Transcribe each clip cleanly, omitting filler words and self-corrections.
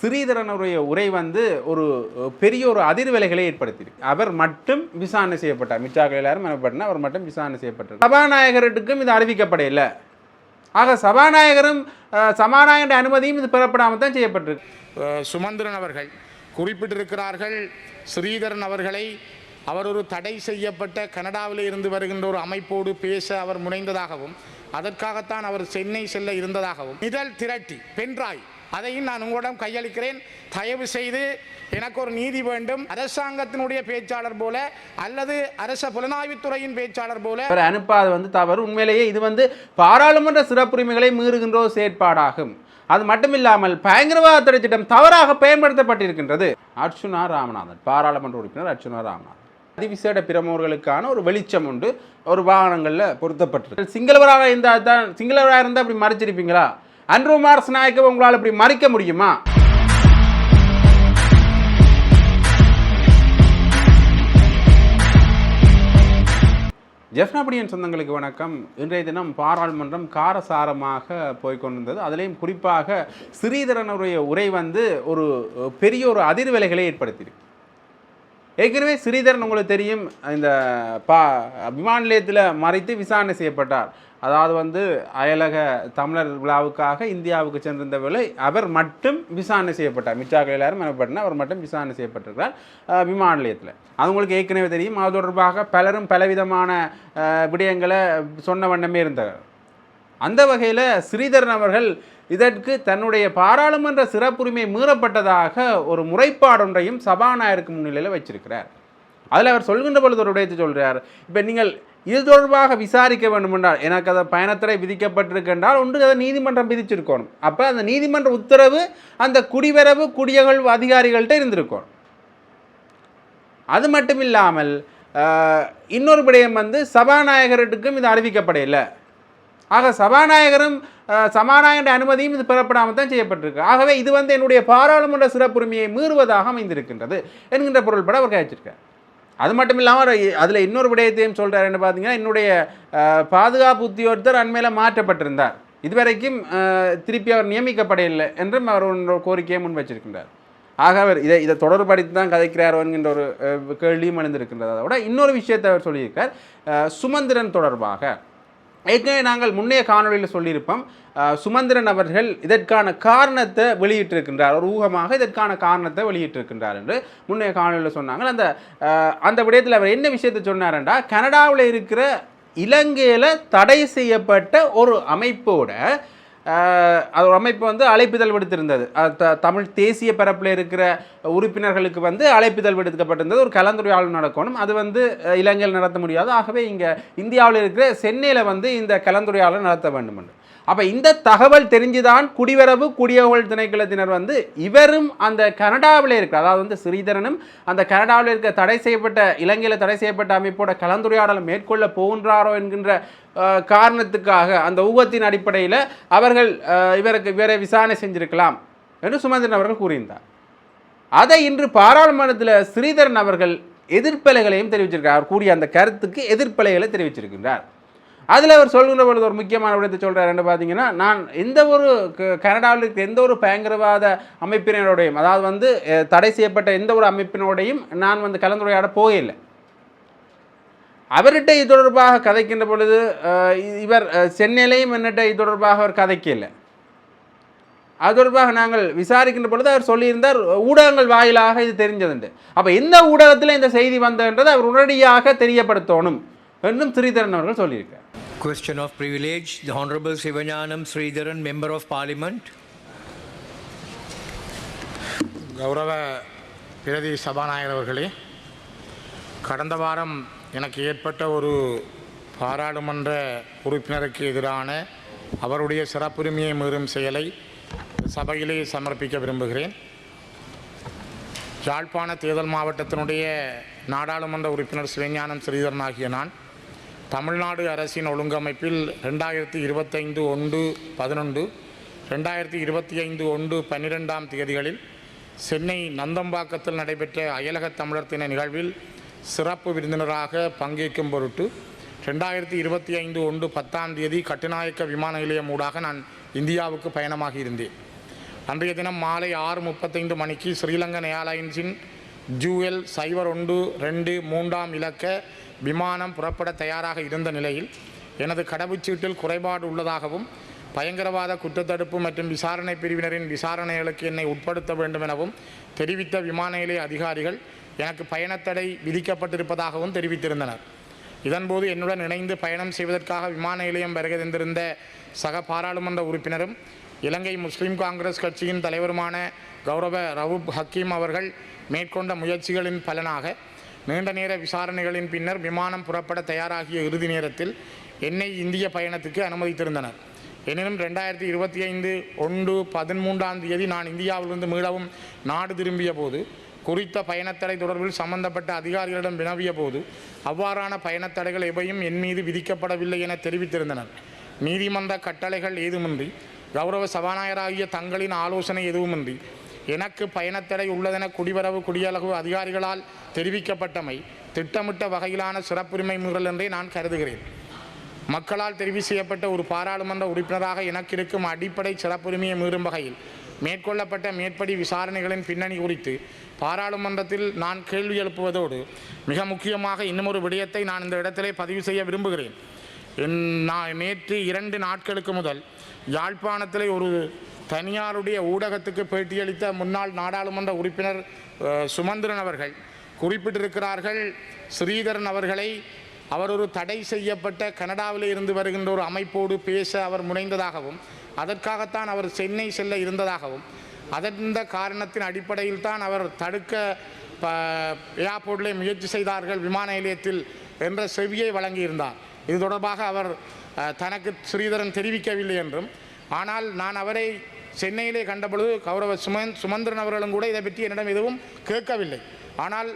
ஸ்ரீதரனுடைய உரை வந்து ஒரு பெரிய ஒரு அதிர்வலைகளை ஏற்படுத்தியிருக்கு. அவர் மட்டும் விசாரணை செய்யப்பட்டார். மிச்சாக்கள் எல்லாரும் மனப்பட்டன, அவர் மட்டும் விசாரணை செய்யப்பட்டார். சபாநாயகருக்கும் இது அறிவிக்கப்படையில்லை. ஆக சபாநாயகரும் சபாநாயகருடைய அனுமதியும் இது பெறப்படாமல் தான் செய்யப்பட்டிருக்கு. சுமந்திரன் அவர்கள் குறிப்பிட்டிருக்கிறார்கள், ஸ்ரீதரன் அவர்களை அவர் ஒரு தடை செய்யப்பட்ட கனடாவில் இருந்து வருகின்ற ஒரு அமைப்போடு பேச அவர் முனைந்ததாகவும் அதற்காகத்தான் அவர் சென்னை செல்ல இருந்ததாகவும் நிழல் திரட்டி பென்ராய் அதையும் நான் உங்களிடம் கையளிக்கிறேன். தயவு செய்து எனக்கு ஒரு நீதி வேண்டும். அரசாங்கத்தினுடைய பேச்சாளர் போல அல்லது அரச புலனாய்வுத்துறையின் பேச்சாளர் போல அனுப்பாது வந்து தவறு. உண்மையிலேயே இது வந்து பாராளுமன்ற சிறப்புரிமைகளை மீறுகின்ற ஒரு செயற்பாடாகும். அது மட்டுமில்லாமல் பயங்கரவாத தடை சட்டம் தவறாக பயன்படுத்தப்பட்டிருக்கின்றது. அர்ச்சுனா ராமநாதன், பாராளுமன்ற உறுப்பினர் அர்ச்சுனா ராமநாதன், அதிவிசேட பிரமுகர்களுக்கான ஒரு வெளிச்சம் உண்டு, ஒரு வாகனங்களில் பொருத்தப்பட்டிருக்கு. சிங்களவராக இருந்தால் தான், சிங்களவராக இருந்தால் அப்படி மறைச்சிருப்பீங்களா? அன்ருகுமார் நாயக்க உங்களால் இப்படி மறைக்க முடியுமா? ஜெஃப்னாபடியன் சொந்தங்களுக்கு வணக்கம். இன்றைய தினம் பாராளுமன்றம் காரசாரமாக போய்கொண்டிருந்தது. அதிலையும் குறிப்பாக ஸ்ரீதரனுடைய உரை வந்து ஒரு பெரிய ஒரு அதிர்வலைகளை ஏற்படுத்தியிருக்கு. ஏற்கனவே ஸ்ரீதரன் உங்களுக்கு தெரியும், இந்த விமான நிலையத்தில் மறைத்து விசாரணை செய்யப்பட்டார். அதாவது வந்து அயலக தமிழர் விழாவுக்காக இந்தியாவுக்கு சென்றிருந்த வேளை அவர் மட்டும் விசாரணை செய்யப்பட்டார். மிச்சாக்கள் எல்லாரும் மனப்பட்டன, அவர் மட்டும் விசாரணை செய்யப்பட்டிருக்கிறார் விமான நிலையத்தில். அது உங்களுக்கு ஏற்கனவே தெரியும். அது தொடர்பாக பலரும் பலவிதமான விடயங்களை சொன்ன வண்ணமே இருந்தார். அந்த வகையில் ஸ்ரீதரன் அவர்கள் இதற்கு தன்னுடைய பாராளுமன்ற சிறப்புரிமை மீறப்பட்டதாக ஒரு முறைப்பாடொன்றையும் சபாநாயகருக்கு முன்னிலையில் வச்சிருக்கிறார். அதில் அவர் சொல்கின்ற பொழுது ஒரு விடயத்தை சொல்கிறார். இப்போ நீங்கள் இது தொடர்பாக விசாரிக்க வேண்டுமென்றால், எனக்கு அதை பயணத்தடை விதிக்கப்பட்டிருக்கின்றால் ஒன்று அதை நீதிமன்றம் விதிச்சிருக்கணும். அப்போ அந்த நீதிமன்ற உத்தரவு அந்த குடிவரவு குடியகழ்வு அதிகாரிகள்கிட்ட இருந்திருக்கணும். அது மட்டும் இல்லாமல் இன்னொரு விடயம் வந்து சபாநாயகருக்கும் இது அறிவிக்கப்படையில்லை. ஆக சபாநாயகரும் சபாநாயகருடைய அனுமதியும் இது பெறப்படாமல் தான் செய்யப்பட்டிருக்கு. ஆகவே இது வந்து என்னுடைய பாராளுமன்ற சிறப்புரிமையை மீறுவதாக அமைந்திருக்கின்றது என்கின்ற பொருள்பட அவர் கழிச்சிருக்கார். அது மட்டும் இல்லாமல் அதில் இன்னொரு விடயத்தையும் சொல்கிறார். என்ன பார்த்தீங்கன்னா, என்னுடைய பாதுகாப்பு உத்தியோகத்தர் அண்மையில் மாற்றப்பட்டிருந்தார், இதுவரைக்கும் திருப்பி அவர் நியமிக்கப்படையில்லை என்றும் அவர் ஒரு கோரிக்கையை முன் வச்சிருக்கின்றார். ஆக அவர் இதை தொடர்படுத்தி தான் கதைக்கிறார் என்கின்ற ஒரு கேள்வியும் எழுந்திருக்கின்றது. அதோட இன்னொரு விஷயத்தை அவர் சொல்லியிருக்கார் சுமந்திரன் தொடர்பாக. ஏற்கனவே நாங்கள் முன்னைய காணொலியில் சொல்லியிருப்போம், சுமந்திரன் அவர்கள் இதற்கான காரணத்தை வெளியிட்டிருக்கின்றார், ஒரு ஊகமாக இதற்கான காரணத்தை வெளியிட்டிருக்கின்றார் என்று முன்னைய காணொலியில் சொன்னாங்க. அந்த விடயத்தில் அவர் என்ன விஷயத்தை சொன்னார்ன்றா, கனடாவில் இருக்கிற இலங்கையில் தடை செய்யப்பட்ட ஒரு அமைப்போட அது ஒரு அமைப்பு வந்து அழைப்பிதழ் விடுத்திருந்தது. தமிழ் தேசிய பரப்பில் இருக்கிற உறுப்பினர்களுக்கு வந்து அழைப்பிதழ் விடுக்கப்பட்டிருந்தது. ஒரு கலந்துரையாடல் நடக்கணும், அது வந்து இலங்கையில் நடத்த முடியாது. ஆகவே இங்கே இந்தியாவில் இருக்கிற சென்னையில் வந்து இந்த கலந்துரையாடல் நடத்த வேண்டும் என்று. அப்போ இந்த தகவல் தெரிஞ்சுதான் குடிவரவு குடியகழ்வு திணைக்களத்தினர் வந்து இவரும் அந்த கனடாவில் இருக்கிற, அதாவது வந்து ஸ்ரீதரனும் அந்த கனடாவில் இருக்கிற தடை செய்யப்பட்ட இலங்கையில் தடை செய்யப்பட்ட அமைப்போட கலந்துரையாடலை மேற்கொள்ள போகின்றாரோ என்கின்ற காரணத்துக்காக அந்த ஊகத்தின் அடிப்படையில் அவர்கள் இவரை விசாரணை செஞ்சிருக்கலாம் என்று சுமந்திரன் அவர்கள் கூறியிருந்தார். அதை இன்று பாராளுமன்றத்தில் ஸ்ரீதரன் அவர்கள் எதிர்ப்பலைகளையும் தெரிவிச்சிருக்கிறார். அவர் கூறிய அந்த கருத்துக்கு எதிர்ப்பலைகளை தெரிவிச்சிருக்கின்றார். அதில் அவர் சொல்கின்ற பொழுது ஒரு முக்கியமான விடயத்தை சொல்கிறார். என்ன பார்த்தீங்கன்னா, நான் எந்த ஒரு கனடாவில் இருக்கிற எந்த ஒரு பயங்கரவாத அமைப்பினரோடையும், அதாவது வந்து தடை செய்யப்பட்ட எந்த ஒரு அமைப்பினோடையும் நான் வந்து கலந்துரையாட போகவில்லை. அவர்கிட்ட இது தொடர்பாக கதைக்கின்ற பொழுது இவர் சென்னையிலையும் என்னட்ட இது தொடர்பாக அவர் கதைக்கல. அது தொடர்பாக நாங்கள் விசாரிக்கின்ற பொழுது அவர் சொல்லியிருந்தார், ஊடகங்கள் வாயிலாக இது தெரிஞ்சதுண்டு. அப்போ எந்த ஊடகத்தில் இந்த செய்தி வந்ததுன்றது அவர் உடனடியாக தெரியப்படுத்தணும் என்றும் ஸ்ரீதரன் அவர்கள் சொல்லியிருக்கார். Question of privilege. The Honorable Sivanyanam Sridharan, Member of Parliament. கௌரவ பிரதி சபாநாயகர் அவர்களே, கடந்த வாரம் எனக்கு ஏற்பட்ட ஒரு பாராளுமன்ற உறுப்பினருக்கு எதிரான அவருடைய சிறப்புரிமையை மீறும் செயலை சபையிலே சமர்ப்பிக்க விரும்புகிறேன். யாழ்ப்பாண தேர்தல் மாவட்டத்தினுடைய நாடாளுமன்ற உறுப்பினர் சிவஞானம் ஸ்ரீதரன் ஆகிய நான் தமிழ்நாடு அரசின் ஒழுங்கமைப்பில் 2025/1/11 2025/1/12 தேதிகளில் சென்னை நந்தம்பாக்கத்தில் நடைபெற்ற அயலக தமிழர் தின நிகழ்வில் சிறப்பு விருந்தினராக பங்கேற்கும் பொருட்டு 2025/1/10 கட்டுநாயக்க விமான நிலையம் ஊடாக நான் இந்தியாவுக்கு பயணமாகி இருந்தேன். அன்றைய தினம் மாலை 6:35 மணிக்கு ஸ்ரீலங்கன் ஏர்லைன்ஸின் ஜூஎல் 0123 இலக்க விமானம் புறப்பட தயாராக இருந்த நிலையில் எனது கடவுச்சீட்டில் குறைபாடு உள்ளதாகவும் பயங்கரவாத குற்றத்தடுப்பு மற்றும் விசாரணை பிரிவினரின் விசாரணைகளுக்கு என்னை உட்படுத்த வேண்டும் எனவும் தெரிவித்த விமான நிலைய அதிகாரிகள் எனக்கு பயணத்தடை விதிக்கப்பட்டிருப்பதாகவும் தெரிவித்திருந்தனர். இதன்போது என்னுடன் இணைந்து பயணம் செய்வதற்காக விமான நிலையம் வருகை தந்திருந்த சக பாராளுமன்ற உறுப்பினரும் இலங்கை முஸ்லிம் காங்கிரஸ் கட்சியின் தலைவருமான கௌரவ ரவூப் ஹக்கீம் அவர்கள் மேற்கொண்ட முயற்சிகளின் பலனாக நீண்ட நேர விசாரணைகளின் பின்னர் விமானம் புறப்பட தயாராகிய இறுதி நேரத்தில் என்னை இந்திய பயணத்துக்கு அனுமதித்திருந்தனர். எனினும் 2025 நான் இந்தியாவிலிருந்து மீளவும் நாடு திரும்பிய போது குறித்த பயணத்தடை தொடர்பில் சம்பந்தப்பட்ட அதிகாரிகளிடம் வினவிய போது அவ்வாறான பயணத்தடைகள் எவையும் என் மீது விதிக்கப்படவில்லை என தெரிவித்திருந்தனர். நீதிமன்ற கட்டளைகள் ஏதுமின்றி கௌரவ சபாநாயகராகிய தங்களின் ஆலோசனை எதுவுமின்றி எனக்கு பயணத்தடை உள்ளதென குடிவரவு குடியளவு அதிகாரிகளால் தெரிவிக்கப்பட்டமை திட்டமிட்ட வகையிலான சிறப்புரிமை மீறல் என்றே நான் கருதுகிறேன். மக்களால் தெரிவு செய்யப்பட்ட ஒரு பாராளுமன்ற உறுப்பினராக எனக்கு இருக்கும் அடிப்படை சிறப்புரிமையை மீறும் வகையில் மேற்கொள்ளப்பட்ட மேற்படி விசாரணைகளின் பின்னணி குறித்து பாராளுமன்றத்தில் நான் கேள்வி எழுப்புவதோடு மிக முக்கியமாக இன்னுமொரு விடயத்தை நான் இந்த இடத்திலே பதிவு செய்ய விரும்புகிறேன். நான் நேற்று 2 நாட்களுக்கு முதல் யாழ்ப்பாணத்திலே ஒரு தனியாருடைய ஊடகத்துக்கு பேட்டியளித்த முன்னாள் நாடாளுமன்ற உறுப்பினர் சுமந்திரன் அவர்கள் குறிப்பிட்டிருக்கிறார்கள், ஸ்ரீதரன் அவர்களை அவர் ஒரு தடை செய்யப்பட்ட கனடாவில் இருந்து வருகின்ற ஒரு அமைப்போடு பேச அவர் முனைந்ததாகவும் அதற்காகத்தான் அவர் சென்னை செல்ல இருந்ததாகவும் அந்த காரணத்தின் அடிப்படையில் தான் அவர் தடுக்க ஏர்போர்ட்டிலே முயற்சி செய்தார்கள் விமான நிலையத்தில் என்ற செவியை வழங்கியிருந்தார். இது தொடர்பாக அவர் தனக்கு ஸ்ரீதரன் தெரிவிக்கவில்லை என்றும், ஆனால் நான் அவரை சென்னையிலே கண்டபொழுது கௌரவ சுமந்திரன் அவர்களும் கூட இதை பற்றி என்னிடம் எதுவும் கேட்கவில்லை. ஆனால்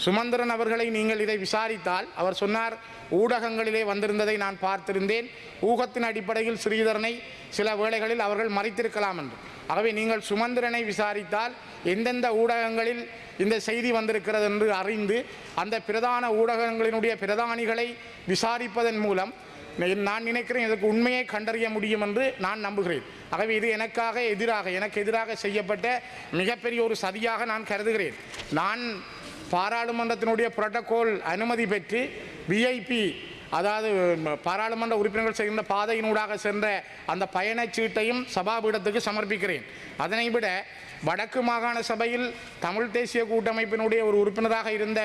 சுமந்திரன் அவர்களை நீங்கள் இதை விசாரித்தால் அவர் சொன்னார், ஊடகங்களிலே வந்திருந்ததை நான் பார்த்திருந்தேன், ஊகத்தின் அடிப்படையில் ஸ்ரீதரனை சில வேளைகளில் அவர்கள் மறைத்திருக்கலாம் என்று. ஆகவே நீங்கள் சுமந்திரனை விசாரித்தால் எந்தெந்த ஊடகங்களில் இந்த செய்தி வந்திருக்கிறது என்று அறிந்து அந்த பிரதான ஊடகங்களினுடைய பிரதானிகளை விசாரிப்பதன் மூலம் நான் நினைக்கிறேன் இதற்கு உண்மையை கண்டறிய முடியும் என்று நான் நம்புகிறேன். ஆகவே இது எனக்கு எதிராக செய்யப்பட்ட மிகப்பெரிய ஒரு சதியாக நான் கருதுகிறேன். நான் பாராளுமன்றத்தினுடைய புரோட்டோகால் அனுமதி பெற்று விஐபி, அதாவது பாராளுமன்ற உறுப்பினர்கள் செல்கின்ற பாதையினூடாக சென்ற அந்த பயணச்சீட்டையும் சபாபீடத்துக்கு சமர்ப்பிக்கிறேன். அதனை விட வடக்கு மாகாண சபையில் தமிழ் தேசிய கூட்டமைப்பினுடைய ஒரு உறுப்பினராக இருந்த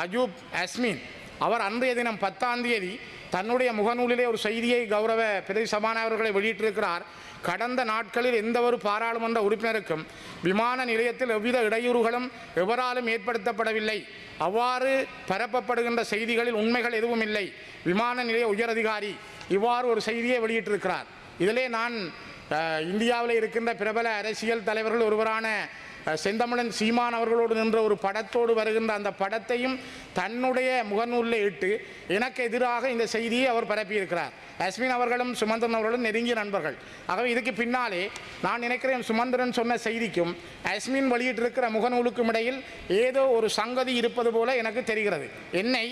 அஜூப் அஸ்மின் அவர் அன்றைய தினம் 10ஆம் தேதி தன்னுடைய முகநூலிலே ஒரு செய்தியை கௌரவ பிரதி சபாநாயகர்களை வெளியிட்டிருக்கிறார். கடந்த நாட்களில் எந்த ஒரு பாராளுமன்ற உறுப்பினருக்கும் விமான நிலையத்தில் எவ்வித இடையூறுகளும் எவராலும் ஏற்படுத்தப்படவில்லை, அவ்வாறு பரப்பப்படுகின்ற செய்திகளில் உண்மைகள் எதுவும் இல்லை, விமான நிலைய உயரதிகாரி இவ்வாறு ஒரு செய்தியை வெளியிட்டிருக்கிறார். இதிலே நான் இந்தியாவில் இருக்கின்ற பிரபல அரசியல் தலைவர்கள் ஒருவரான செந்தமிழன் சீமான் அவர்களோடு நின்ற ஒரு படத்தோடு வருகின்ற அந்த படத்தையும் தன்னுடைய முகநூலில் இட்டு எனக்கு எதிராக இந்த செய்தியை அவர் பரப்பியிருக்கிறார். அஸ்மின் அவர்களும் சுமந்திரன் அவர்களும் நெருங்கிய நண்பர்கள். ஆகவே இதுக்கு பின்னாலே நான் நினைக்கிறேன் சுமந்திரன் சொன்ன செய்திக்கும் அஸ்மின் வெளியிட்டிருக்கிற முகநூலுக்கும் இடையில் ஏதோ ஒரு சங்கதி இருப்பது போல எனக்கு தெரிகிறது. என்னை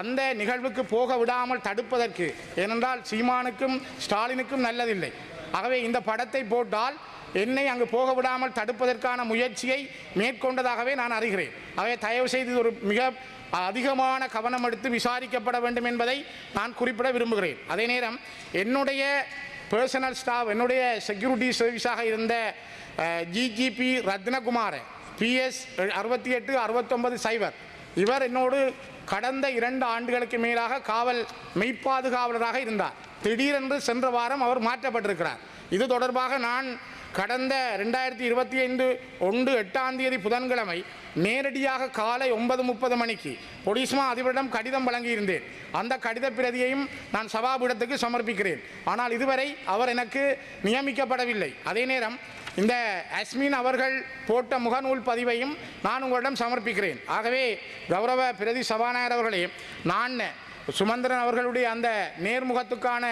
அந்த நிகழ்வுக்கு போக விடாமல் தடுப்பதற்கு, ஏனென்றால் சீமானுக்கும் ஸ்டாலினுக்கும் நல்லதில்லை. ஆகவே இந்த படத்தை போட்டால் என்னை அங்கு போக விடாமல் தடுப்பதற்கான முயற்சியை மேற்கொண்டதாகவே நான் அறிகிறேன். ஆகவே தயவு செய்து ஒரு மிக அதிகமான கவனம் எடுத்து விசாரிக்கப்பட வேண்டும் என்பதை நான் குறிப்பிட விரும்புகிறேன். அதே நேரம் என்னுடைய பர்சனல் ஸ்டாஃப், என்னுடைய செக்யூரிட்டி சர்வீஸாக இருந்த ஜிஜிபி ரத்னகுமார PS 6869 இவர் என்னோடு கடந்த 2 ஆண்டுகளுக்கு மேலாக காவல் மெய்ப்பாதுகாவலராக இருந்தார். திடீரென்று சென்ற வாரம் அவர் மாற்றப்பட்டிருக்கிறார். இது தொடர்பாக நான் கடந்த 2025 8ஆம் தேதி புதன்கிழமை நேரடியாக காலை 9:30 மணிக்கு பொலிஸ்மா அதிபரிடம் கடிதம் வழங்கியிருந்தேன். அந்த கடித பிரதியையும் நான் சபாபீடத்துக்கு சமர்ப்பிக்கிறேன். ஆனால் இதுவரை அவர் எனக்கு நியமிக்கப்படவில்லை. அதே நேரம் இந்த அஸ்மின் அவர்கள் போட்ட முகநூல் பதிவையும் நான் உங்களிடம் சமர்ப்பிக்கிறேன். ஆகவே கௌரவ பிரதி சபாநாயகர் அவர்களே, நான் சுமந்திரன் அவர்களுடைய அந்த நேர்முகத்துக்கான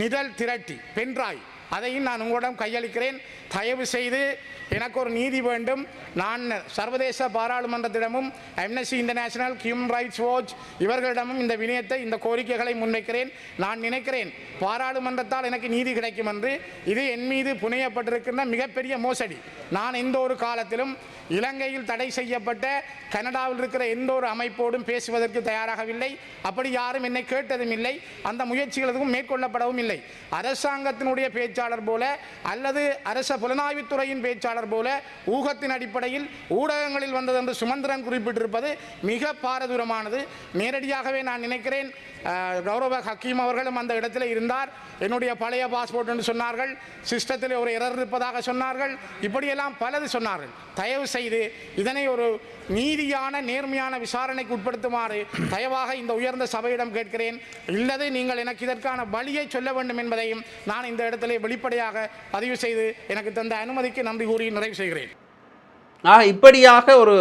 நிழல் திரட்டி பென்ட்ராய் அதையும் நான் உங்களிடம் கையளிக்கிறேன். தயவு செய்து எனக்கு ஒரு நீதி வேண்டும். நான் சர்வதேச பாராளுமன்றத்திடமும் Amnesty International, Human Rights Watch இவர்களிடமும் இந்த வினயத்தை, இந்த கோரிக்கைகளை முன்வைக்கிறேன். நான் நினைக்கிறேன் பாராளுமன்றத்தால் எனக்கு நீதி கிடைக்கும் என்று. இது என் மீது புனையப்பட்டிருக்கின்ற மிகப்பெரிய மோசடி. நான் எந்த ஒரு காலத்திலும் இலங்கையில் தடை செய்யப்பட்ட கனடாவில் இருக்கிற எந்த ஒரு அமைப்போடும் பேசுவதற்கு தயாராகவில்லை. அப்படி யாரும் என்னை கேட்டதும் இல்லை. அந்த முயற்சிகள் எதுவும் மேற்கொள்ளப்படவும் இல்லை. அரசாங்கத்தினுடைய பேச்சாளர் போல அல்லது அரச புலனாய்வுத்துறையின் பேச்சாளர் போல ஊகத்தின் அடிப்படையில் ஊடகங்களில் வந்தது என்று சுமந்திரன் குறிப்பிட்டிருப்பது மிக பாரதூரமானது. நேரடியாகவே நான் நினைக்கிறேன் கௌரவ ஹக்கீம் அவர்களும் அந்த இடத்தில் இருந்தார். என்னுடைய பழைய பாஸ்போர்ட் என்று சொன்னார்கள், சிஸ்டத்தில் ஒரு எரர் இருப்பதாக சொன்னார்கள், இப்படியெல்லாம் பலது சொன்னார்கள். தயவு செய்து இதனை ஒரு நீதியான நேர்மையான விசாரணைக்கு உட்படுத்துமாறு தயவாக இந்த உயர்ந்த சபையிடம் கேட்கிறேன். இல்லது நீங்கள் எனக்கு இதற்கான வழியை சொல்ல வேண்டும் என்பதையும் நான் இந்த இடத்திலே வெளிப்படையாக பதிவு செய்து எனக்கு தந்த அனுமதிக்கு நன்றி கூறி நிறைவு செய்கிறேன். இப்படியாக ஒரு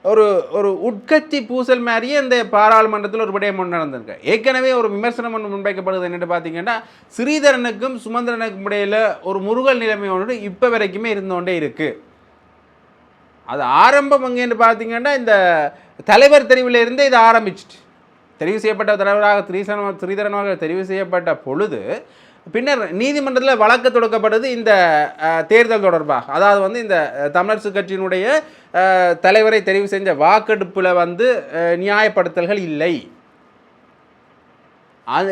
ஒரு ஒரு உட்கட்சி பூசல் மாதிரியே இந்த பாராளுமன்றத்தில் ஒரு விடயம் ஒன்று நடந்திருக்கு. ஏற்கனவே ஒரு விமர்சனம் ஒன்று முன்வைக்கப்படுது. என்னென்னு பார்த்தீங்கன்னா, ஸ்ரீதரனுக்கும் சுமந்திரனுக்கும் இடையில் ஒரு முருகல் நிலைமை ஒன்று இப்போ வரைக்குமே இருந்தோண்டே இருக்குது. அது ஆரம்பம் அங்கேன்னு பார்த்தீங்கன்னா, இந்த தலைவர் தெரிவில் இருந்தே இது ஆரம்பிச்சிட்டு, தெரிவு செய்யப்பட்ட தலைவராக ஸ்ரீதரன் அவர்கள் தெரிவு செய்யப்பட்ட பொழுது பின்னர் நீதிமன்றத்தில் வழக்கு தொடுக்கப்படுது இந்த தேர்தல் தொடர்பாக. அதாவது வந்து இந்த தமிழரசு கட்சியினுடைய தலைவரை தெரிவு செஞ்ச வாக்கெடுப்பில் வந்து நியாயப்படுத்தல்கள் இல்லை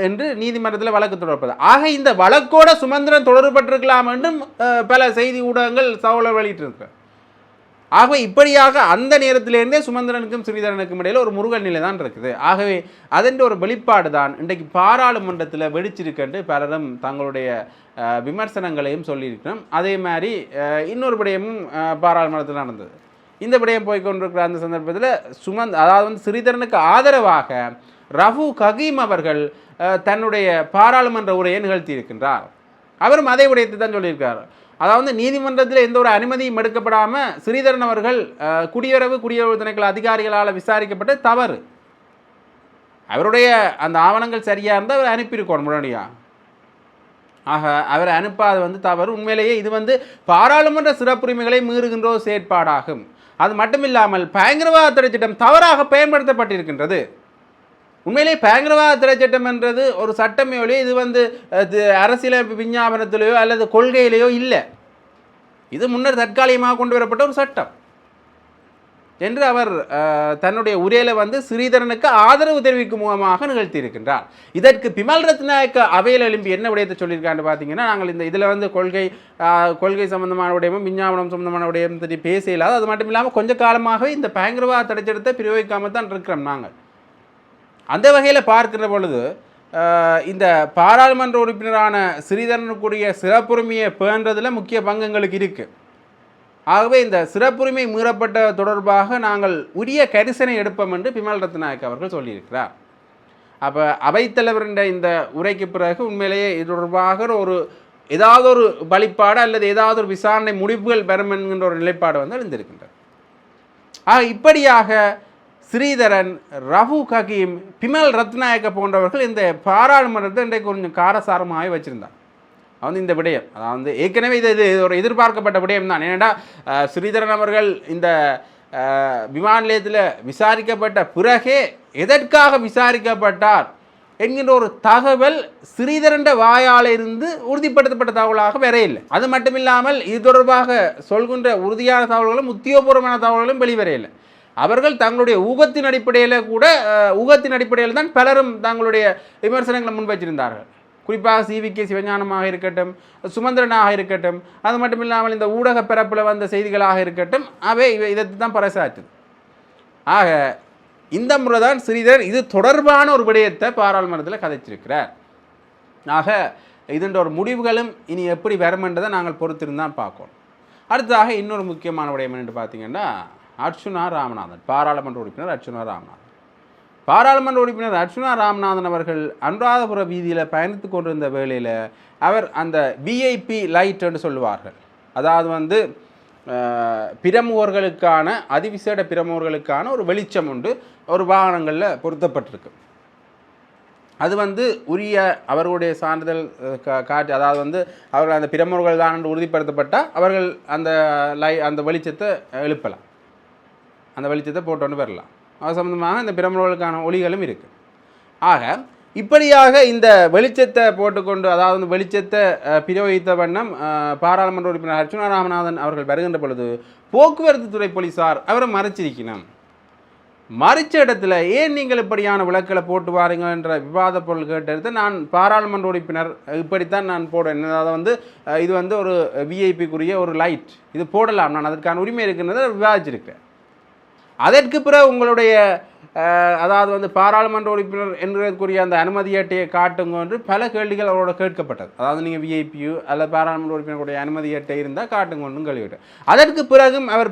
என்று நீதிமன்றத்தில் வழக்கு தொடர்பது. ஆக இந்த வழக்கோட சுமந்திரன் தொடர்பட்டிருக்கலாம் என்றும் பல செய்தி ஊடகங்கள் தகவல் வெளியிட்டிருக்கு. ஆகவே இப்படியாக அந்த நேரத்திலிருந்தே சுமந்திரனுக்கும் ஸ்ரீதரனுக்கும் இடையில் ஒரு முருகல் நிலை தான் இருக்குது. ஆகவே அதன் ஒரு வெளிப்பாடு தான் இன்றைக்கு பாராளுமன்றத்தில் வெடிச்சிருக்கென்று பலரும் தங்களுடைய விமர்சனங்களையும் சொல்லியிருக்கிறோம். அதே மாதிரி இன்னொரு விடயமும் பாராளுமன்றத்தில் நடந்தது. இந்த விடயம் போய்கொண்டிருக்கிற அந்த சந்தர்ப்பத்தில் அதாவது வந்து ஸ்ரீதரனுக்கு ஆதரவாக ரஃபூக் ஹக்கீம் அவர்கள் தன்னுடைய பாராளுமன்ற உரையை நிகழ்த்தியிருக்கின்றார். அவரும் அதே விடயத்தை தான் சொல்லியிருக்கார். அதாவது நீதிமன்றத்தில் எந்த ஒரு அனுமதியும் எடுக்கப்படாமல் ஸ்ரீதரன் அவர்கள் குடியுறவு திணைக்கள அதிகாரிகளால் விசாரிக்கப்பட்ட தவறு. அவருடைய அந்த ஆவணங்கள் சரியாக இருந்தால் அவர் அனுப்பியிருக்கணும் முன்னாடியாக. ஆக அவரை அனுப்பாது வந்து தவறு. உண்மையிலேயே இது வந்து பாராளுமன்ற சிறப்புரிமைகளை மீறுகின்ற ஒரு செயற்பாடாகும். அது மட்டுமில்லாமல் பயங்கரவாத தடை சட்டம் தவறாக பயன்படுத்தப்பட்டிருக்கின்றது. உண்மையிலேயே பயங்கரவாத தடை சட்டம் என்றது ஒரு சட்டமேலையோ இது வந்து அரசியலமைப்பு விஞ்ஞாபனத்திலேயோ அல்லது கொள்கையிலேயோ இல்லை. இது முன்னர் தற்காலிகமாக கொண்டு வரப்பட்ட ஒரு சட்டம் என்று அவர் தன்னுடைய உரையில் வந்து ஸ்ரீதரனுக்கு ஆதரவு தெரிவிக்கும் முகமாக நிகழ்த்தியிருக்கின்றார். இதற்கு பிமல் ரத்நாயக்க அவையில் எழும்பி என்ன விடயத்தை சொல்லியிருக்கான்னு பார்த்தீங்கன்னா, நாங்கள் இந்த இதில் வந்து கொள்கை சம்பந்தமான விடயமும் விஞ்ஞாபனம் சம்பந்தமான விடயம் பற்றி பேச இல்லாத, அது மட்டும் இல்லாமல் கொஞ்ச காலமாகவே இந்த பயங்கரவாத தடை சட்டத்தை பிரயோகிக்காமல் தான் இருக்கிறோம் நாங்கள். அந்த வகையில் பார்க்கிற பொழுது இந்த பாராளுமன்ற உறுப்பினரான ஸ்ரீதரனுக்குரிய சிறப்புரிமையை பேணுறதில் முக்கிய பங்குகளுக்கு இருக்குது. ஆகவே இந்த சிறப்புரிமை மீறப்பட்ட தொடர்பாக நாங்கள் உரிய கரிசனை எடுப்போம் என்று பிமல் ரத்நாயக் அவர்கள் சொல்லியிருக்கிறார். அப்போ அவைத்தலைவரின் இந்த உரைக்கு பிறகு உண்மையிலேயே இது தொடர்பாக ஏதாவது ஒரு வழிபாடு அல்லது ஏதாவது ஒரு விசாரணை முடிவுகள் பெறும் என்கின்ற ஒரு நிலைப்பாடு வந்து எழுந்திருக்கின்றது. இப்படியாக ஸ்ரீதரன், ரஃபூக் ஹக்கீம், பிமல் ரத்நாயக்க போன்றவர்கள் இந்த பாராளுமன்றத்தை இன்றைக்கு கொஞ்சம் காரசாரமாக வச்சுருந்தார். வந்து இந்த விடயம் அதாவது ஏற்கனவே இது ஒரு எதிர்பார்க்கப்பட்ட விடயம் தான். ஏன்னா ஸ்ரீதரன் அவர்கள் இந்த விமான நிலையத்தில் விசாரிக்கப்பட்ட பிறகே எதற்காக விசாரிக்கப்பட்டார் என்கின்ற ஒரு தகவல் ஸ்ரீதரன் வாயால் இருந்து உறுதிப்படுத்தப்பட்ட தகவலாக வேற இல்லை. அது மட்டுமில்லாமல் இது தொடர்பாக சொல்கின்ற உறுதியான தகவல்களும் உத்தியோகபூர்வமான தகவல்களும் வெளிவரையில்லை. அவர்கள் தங்களுடைய ஊகத்தின் அடிப்படையில் தான் பலரும் தங்களுடைய விமர்சனங்களை முன்வைச்சிருந்தார்கள். குறிப்பாக CVK சிவஞானமாக இருக்கட்டும், சுமந்திரனாக இருக்கட்டும், அது மட்டும் இல்லாமல் இந்த ஊடக பரப்பில் வந்த செய்திகளாக இருக்கட்டும், அவை இதை தான் பறைசாற்றுது. ஆக இந்த முறை தான் ஸ்ரீதர் இது தொடர்பான ஒரு விடயத்தை பாராளுமன்றத்தில் கதைச்சிருக்கிறார். ஆக இதன் ஒரு முடிவுகளும் இனி எப்படி வருமென்றதை நாங்கள் பொறுத்திருந்தான் பார்க்கணும். அடுத்ததாக இன்னொரு முக்கியமான விடயம் என்னென்று பார்த்தீங்கன்னா, அர்ச்சுனா ராமநாதன், பாராளுமன்ற உறுப்பினர் அர்ச்சுனா ராமநாதன். பாராளுமன்ற உறுப்பினர் அர்ச்சுனா ராமநாதன் அவர்கள் அனுராதபுர வீதியில் பயணித்து கொண்டிருந்த வேளையில் அவர் அந்த VIP லைட் என்று சொல்லுவார்கள், அதாவது வந்து பிரமுகர்களுக்கான அதிவிசேட பிரமுகர்களுக்கான ஒரு வெளிச்சம் உண்டு ஒரு வாகனங்களில் பொருத்தப்பட்டிருக்கு. அது வந்து உரிய அவர்களுடைய சான்றிதழ் காட்டி, அதாவது வந்து அவர்கள் அந்த பிரமுகர்கள் தான் என்று உறுதிப்படுத்தப்பட்டால் அவர்கள் அந்த வெளிச்சத்தை எழுப்பலாம், அந்த வெளிச்சத்தை போட்டோன்னு வரலாம். அது சம்பந்தமாக இந்த பிரமுகர்களுக்கான ஒளிகளும் இருக்குது. ஆக இப்படியாக இந்த வெளிச்சத்தை போட்டுக்கொண்டு, அதாவது வெளிச்சத்தை பிரயோகித்த வண்ணம் பாராளுமன்ற உறுப்பினர் அர்ச்சுனா ராமநாதன் அவர்கள் வருகின்ற பொழுது போக்குவரத்து துறை போலீஸார் அவரை மறைச்சிருக்கணும். மறிச்ச இடத்துல ஏன் நீங்கள் இப்படியான விளக்களை போட்டு வாருங்கள் என்ற விவாத பொருள் கேட்டெடுத்து நான் பாராளுமன்ற உறுப்பினர் இப்படித்தான் நான் போடுவேன், அதாவது வந்து இது வந்து ஒரு விஐபிக்குரிய ஒரு லைட், இது போடலாம், நான் அதற்கான உரிமை இருக்கின்றதை விவாதிச்சிருக்கிறேன். அதற்கு பிறகு உங்களுடைய அதாவது வந்து பாராளுமன்ற உறுப்பினர் என்கிறதுக்குரிய அந்த அனுமதி அட்டையை காட்டுங்க என்று பல கேள்விகள் அவரோட கேட்கப்பட்டது. அதாவது நீங்கள் விஐபியு அல்லது பாராளுமன்ற உறுப்பினருடைய அனுமதி அட்டை இருந்தால் காட்டுங்கன்னு கேள்விவிட்டார். அதற்கு பிறகும் அவர்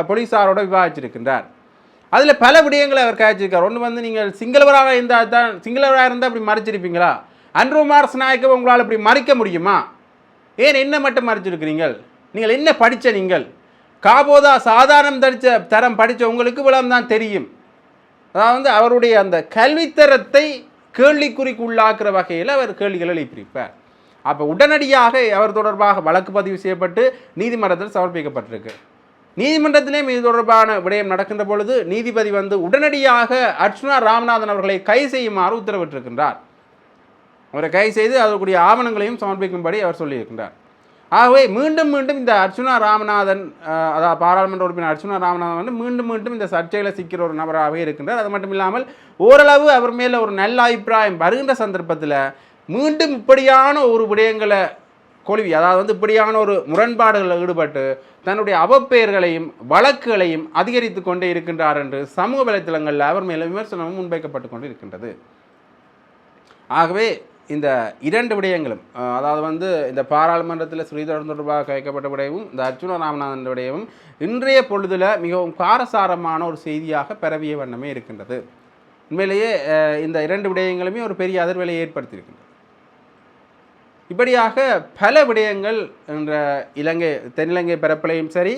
போலீஸாரோட விவாதிச்சிருக்கின்றார். அதில் பல விடயங்களை அவர் காய்ச்சிருக்கார். ஒன்று வந்து நீங்கள் சிங்களவராக இருந்தால் அப்படி மறைச்சிருப்பீங்களா? அன்ருகுமார் ஸ்நாயக்கை உங்களால் அப்படி மறைக்க முடியுமா? ஏன் என்ன மட்டும் மறைச்சிருக்கிறீங்கள்? நீங்கள் என்ன படித்த நீங்கள்? காபோதா சாதாரண தரம் படித்த உங்களுக்கு விளம் தான் தெரியும். அதாவது அவருடைய அந்த கல்வித்தரத்தை கேள்விக்குறிக்கு உள்ளாக்குற வகையில் அவர் கேள்விகளை எழுப்பியிருப்பார். அப்போ உடனடியாக அவர் தொடர்பாக வழக்கு பதிவு செய்யப்பட்டு நீதிமன்றத்தில் சமர்ப்பிக்கப்பட்டிருக்கு. நீதிமன்றத்திலேயும் இது தொடர்பான விடயம் நடக்கின்ற பொழுது நீதிபதி வந்து உடனடியாக அர்ச்சுனா ராமநாதன் அவர்களை கைது செய்யுமாறு உத்தரவிட்டிருக்கின்றார். அவரை கைது செய்து அதற்குரிய ஆவணங்களையும் சமர்ப்பிக்கும்படி அவர் சொல்லியிருக்கின்றார். ஆகவே மீண்டும் இந்த அர்ச்சுனா ராமநாதன், அதாவது பாராளுமன்ற உறுப்பினர் அர்ச்சுனா ராமநாதன் வந்து மீண்டும் இந்த சர்ச்சைகளை சிக்கிற ஒரு நபராகவே இருக்கின்றார். அது மட்டும் இல்லாமல் ஓரளவு அவர் மேலே ஒரு நல்ல அபிப்பிராயம் வருகின்ற சந்தர்ப்பத்தில் மீண்டும் இப்படியான ஒரு விடயங்களை அதாவது வந்து இப்படியான ஒரு முரண்பாடுகளில் ஈடுபட்டு தன்னுடைய அவப்பெயர்களையும் வழக்குகளையும் அதிகரித்து கொண்டே இருக்கின்றார் என்று சமூக வலைத்தளங்களில் அவர் மேலே விமர்சனமும் முன்வைக்கப்பட்டு கொண்டு இருக்கின்றது. ஆகவே இந்த இரண்டு விடயங்களும், அதாவது வந்து இந்த பாராளுமன்றத்தில் ஸ்ரீதரன் தொடர்பாக கேட்கப்பட்ட விடயமும் இந்த அர்ச்சுனா ராமநாதன் விடயமும் இன்றைய பொழுதில் மிகவும் காரசாரமான ஒரு செய்தியாக பரவிய வண்ணமே இருக்கின்றது. உண்மையிலேயே இந்த இரண்டு விடயங்களுமே ஒரு பெரிய அதிர்வலை ஏற்படுத்தியிருக்கின்றது. இப்படியாக பல விடயங்கள் என்ற தென்னிலங்கை பரப்பிலையும் சரி,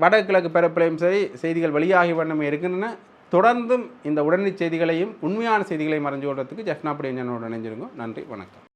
வடகிழக்கு பரப்பிலையும் சரி செய்திகள் வெளியாகி வண்ணமே இருக்கின்றன. தொடர்ந்தும் இந்த உடனடி செய்திகளையும் உண்மையான செய்திகளையும் அறிஞ்சு கொள்றதுக்கு ஜெஃப்னா பிரியஞ்சனோடு இணைஞ்சிருங்க. நன்றி, வணக்கம்.